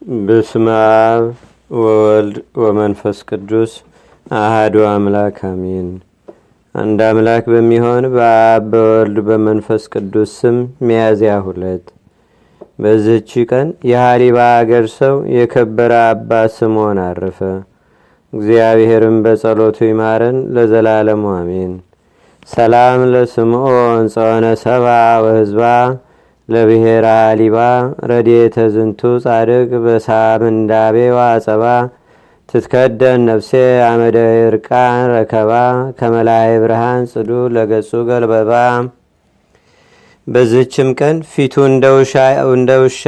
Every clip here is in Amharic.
በስመ አብ ወወልድ ወመንፈስ ቅዱስ አሐዱ አምላክ አሜን። አንድ አምላክ በሚሆን በአብ በወልድ በመንፈስ ቅዱስ ስም ሚያዝያ 2 በዚህች ቀን የሐሊባ አገር ሰው የከበረ አባ ስምዖን አረፈ። እግዚአብሔርም በጸሎቱ ይማረን ለዘላለሙ አሜን። ሰላም ለስምዖን ጸወነ ሰብአ ወሕዝባ ለብሔረ ሐሊባ ረድኤተ ዝንቱ ጻድቅ በሳምንዳቤ ዋጸባ ትትከደን ነፍሴ አመደ ይርቃን ረከባ ከመላይ ብርሃን ጽዱ ለገጹ ገልበባ። በዚህችም ቀን ፊቱ እንደ ውሻ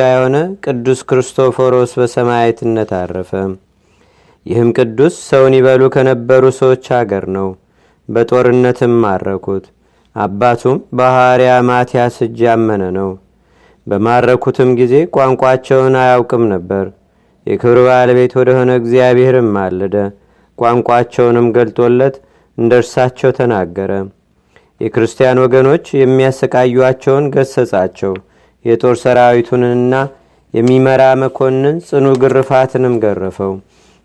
የሆነ ቅዱስ ክርስቶፎሮስ በሰማዕትነት አረፈ። ይህም ቅዱስ ሰውን ይበሉ ከነበሩ ሰዎች አገር ነው። በጦርነትም ማረኩት። አባቱም በሐዋርያ ማትያስ እጅ ያመነ ነው። በማረኩትም ጊዜ ቋንቋቸውን አያውቅም ነበር። የክብር ባለቤት ወደሆነ እግዚአብሔርም ማለደ። ቋንቋቸውንም ገልጦለት እንደ እርሳቸው ተናገረ። የክርስቲያን ወገኖች የሚያሰቃዩአቸውን ገሰጻቸው። የጦር ሰራዊቱንና የሚመራ መኮንን ጽኑ ግርፋትንም ገረፈው።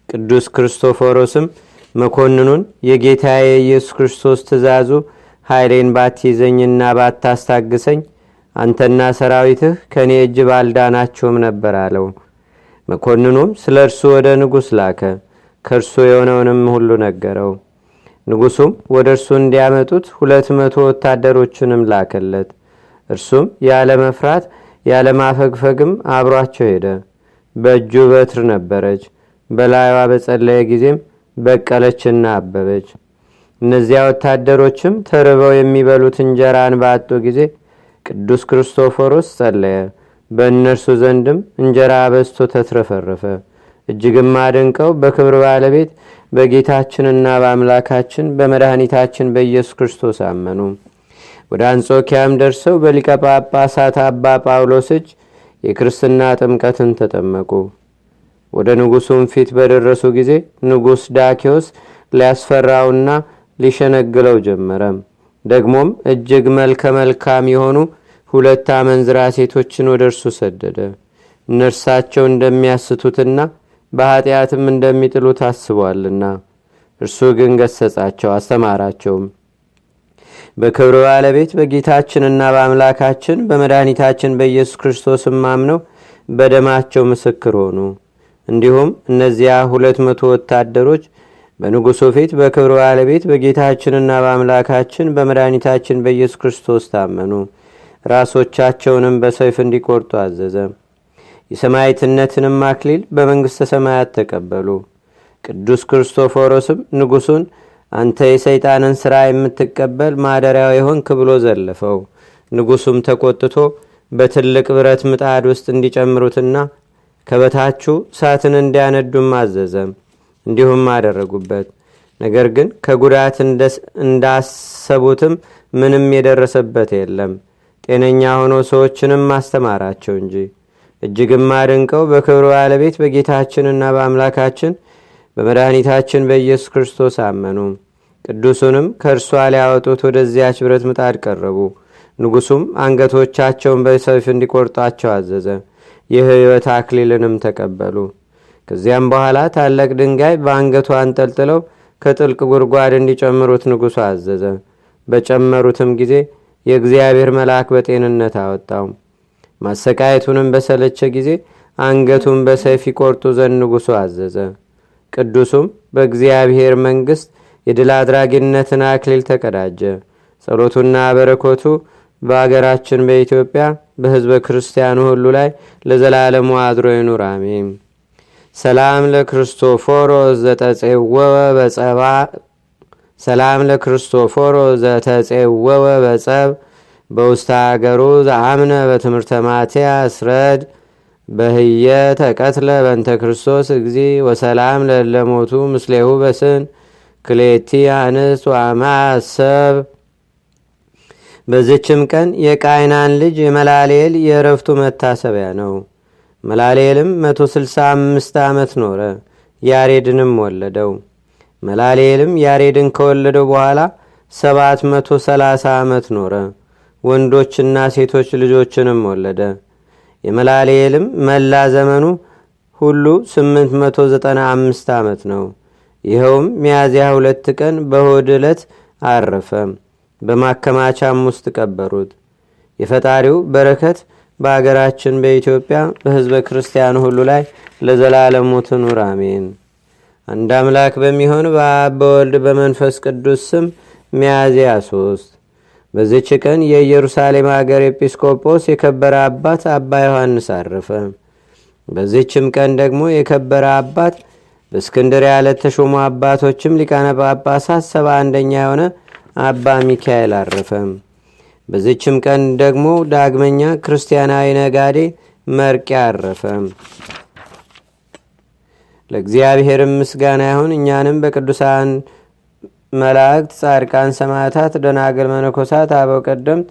ቅዱስ ክርስቶፎሮስም መኮንኑን የጌታዬ የኢየሱስ ክርስቶስ ትእዛዙ ኃይሌን ባትይዘኝና ባታስታግሰኝ አንተና ሰራዊትህ ከእኔ እጅ ባልዳናቸውም ነበር አለው። መኮንኑም ስለ እርሱ ወደ ንጉሥ ላከ። ከእርሱ የሆነውንም ሁሉ ነገረው። ንጉሡም ወደ እርሱ እንዲያመጡት 200 ወታደሮችንም ላከለት። እርሱም ያለ መፍራት ያለ ማፈግፈግም አብሯቸው ሄደ። በእጁ በትር ነበረች። በላይዋ በጸለየ ጊዜም በቀለችና አበበች። እነዚያ ወታደሮችም ተርበው የሚበሉት እንጀራን ባጡ ጊዜ ቅዱስ ክርስቶፎሮስ ጸለየ። በእነርሱ ዘንድም እንጀራ በዝቶ ተትረፈረፈ። እጅግም አድንቀው በክብር ባለቤት በጌታችንና በአምላካችን በመድኃኒታችን በኢየሱስ ክርስቶስ አመኑ። ወደ አንጾኪያም ደርሰው በሊቀ ጳጳሳት አባ ጳውሎስ እጅ የክርስትና ጥምቀትን ተጠመቁ። ወደ ንጉሡም ፊት በደረሱ ጊዜ ንጉሥ ዳኪዎስ ሊያስፈራውና ሊሸነግለው ጀመረ። ደግሞም እጅግ መልከ መልካም የሆኑ 2 አመንዝራ ሴቶችን ወደ እርሱ ሰደደ። እነርሳቸው እንደሚያስቱትና በኃጢአትም እንደሚጥሉት አስቧልና። እርሱ ግን ገሰጻቸው፣ አስተማራቸውም። በክብር ባለቤት በጌታችንና በአምላካችን በመድኃኒታችን በኢየሱስ ክርስቶስም አምነው በደማቸው ምስክር ሆኑ። እንዲሁም እነዚያ 200 ወታደሮች በንጉሡ ፊት በክብር ባለቤት በጌታችንና በአምላካችን በመድኃኒታችን በኢየሱስ ክርስቶስ ታመኑ። ራሶቻቸውንም በሰይፍ እንዲቆርጡ አዘዘ። የሰማዕትነትንም አክሊል በመንግሥተ ሰማያት ተቀበሉ። ቅዱስ ክርስቶፎሮስም ንጉሡን አንተ የሰይጣንን ሥራ የምትቀበል ማደሪያው የሆንክ ብሎ ዘለፈው። ንጉሡም ተቆጥቶ በትልቅ ብረት ምጣድ ውስጥ እንዲጨምሩትና ከበታቹ እሳትን እንዲያነዱም አዘዘ። እንዲሁም አደረጉበት። ነገር ግን ከጉዳት እንዳሰቡትም ምንም የደረሰበት የለም። ጤነኛ ሆኖ ሰዎችንም ማስተማራቸው እንጂ። እጅግም አድንቀው በክብር ባለቤት በጌታችንና በአምላካችን በመድኃኒታችን በኢየሱስ ክርስቶስ አመኑ። ቅዱሱንም ከእርሷ ሊያወጡት ወደዚያች ብረት ምጣድ ቀረቡ። ንጉሡም አንገቶቻቸውን በሰይፍ እንዲቆርጧቸው አዘዘ። የሕይወት አክሊልንም ተቀበሉ። ከዚያም በኋላ ታላቅ ድንጋይ በአንገቱ አንጠልጥለው ከጥልቅ ጉድጓድ እንዲጨምሩት ንጉሡ አዘዘ። በጨመሩትም ጊዜ የእግዚአብሔር መልአክ በጤንነት አወጣው። ማሰቃየቱንም በሰለቸ ጊዜ አንገቱን በሰይፍ ይቆርጡ ዘንድ ንጉሡ አዘዘ። ቅዱሱም በእግዚአብሔር መንግሥት የድል አድራጊነትን አክሊል ተቀዳጀ። ጸሎቱና በረኮቱ በአገራችን በኢትዮጵያ በሕዝበ ክርስቲያኑ ሁሉ ላይ ለዘላለሙ አድሮ ይኑር አሜን። ሰላም ለክርስቶፎሮስ ዘተጼወወ በጸብ በውስተ አገሩ ዘአምነ በትምህርተ ማትያስ ረድ በህየ ተቀትለ በንተ ክርስቶስ እግዚ ወሰላም ለለሞቱ ምስሌሁ በስን ክሌቲ አንስት ዋማሰብ። በዚችም ቀን የቃይናን ልጅ የመላሌል የእረፍቱ መታሰቢያ ነው። መላሌልም 165 ዓመት ኖረ፣ ያሬድንም ወለደው። መላሌልም ያሬድን ከወለደው በኋላ 730 ዓመት ኖረ፣ ወንዶችና ሴቶች ልጆችንም ወለደ። የመላልኤልም መላ ዘመኑ ሁሉ 895 ዓመት ነው። ይኸውም ሚያዝያ 2 ቀን በእሁድ ዕለት አረፈ። በማከማቻም ውስጥ ቀበሩት። የፈጣሪው በረከት በአገራችን በኢትዮጵያ በሕዝበ ክርስቲያኑ ሁሉ ላይ ለዘላለሙ ትኑር አሜን። አንድ አምላክ በሚሆን በአብ በወልድ በመንፈስ ቅዱስ ስም ሚያዝያ 3 በዚች ቀን የኢየሩሳሌም አገር ኤጲስቆጶስ የከበረ አባት አባ ዮሐንስ አረፈ። በዚችም ቀን ደግሞ የከበረ አባት በእስክንድርያ ለተሾሙ አባቶችም ሊቃነ ጳጳሳት 71ኛ የሆነ አባ ሚካኤል አረፈ። በዚችም ቀን ደግሞ ዳግመኛ ክርስቲያናዊ ነጋዴ መርቂያ አረፈ። ለእግዚአብሔርም ምስጋና ይሁን። እኛንም በቅዱሳን መላእክት፣ ጻድቃን፣ ሰማዕታት፣ ደናግል፣ መነኮሳት፣ አበው ቀደምት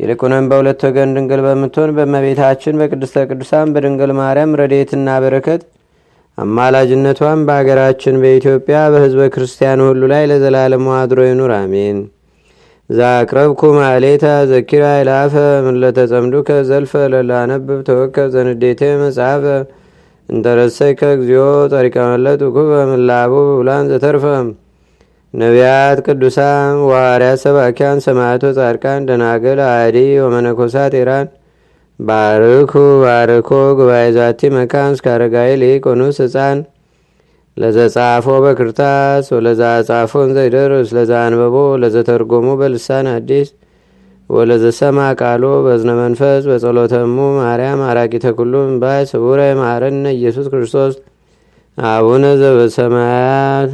ይልቁንም በሁለት ወገን ድንግል በምትሆን በእመቤታችን በቅድስተ ቅዱሳን በድንግል ማርያም ረድኤትና በረከት አማላጅነቷን በአገራችን በኢትዮጵያ በሕዝበ ክርስቲያኑ ሁሉ ላይ ለዘላለሙ አድሮ ይኑር አሜን። ዛቅረብኩ ማሌታ ዘኪራ ይላፈ ምለተጸምዱከ ዘልፈ ለላነብብ ተወከብ ዘንዴቴ መጽሐፈ እንተረሰይከ እግዚኦ ጸሪቀ መለት ውኩበ ምላቡ ብላን ዘተርፈ ነቢያት፣ ቅዱሳን፣ ዋርያት፣ ሰባኪያን፣ ሰማዕቶ፣ ጻድቃን፣ ደናግል፣ አዲ ወመነኮሳት ኢራን ባርኩ ባርኮ ጉባኤ ዛቲ መካን እስከ አረጋዊ ሊቆኑስ ህፃን ለዘጻፎ በክርታስ ወለዛ ጻፎን ዘይደርስ ለዛ አንበቦ ለዘተርጎሙ በልሳን አዲስ ወለዘሰማ ቃሎ በዝነ መንፈስ በጸሎተሙ ማርያም አራቂተ ኩሉ እምባይ ስቡረ ማረነ ኢየሱስ ክርስቶስ አቡነ ዘበሰማያት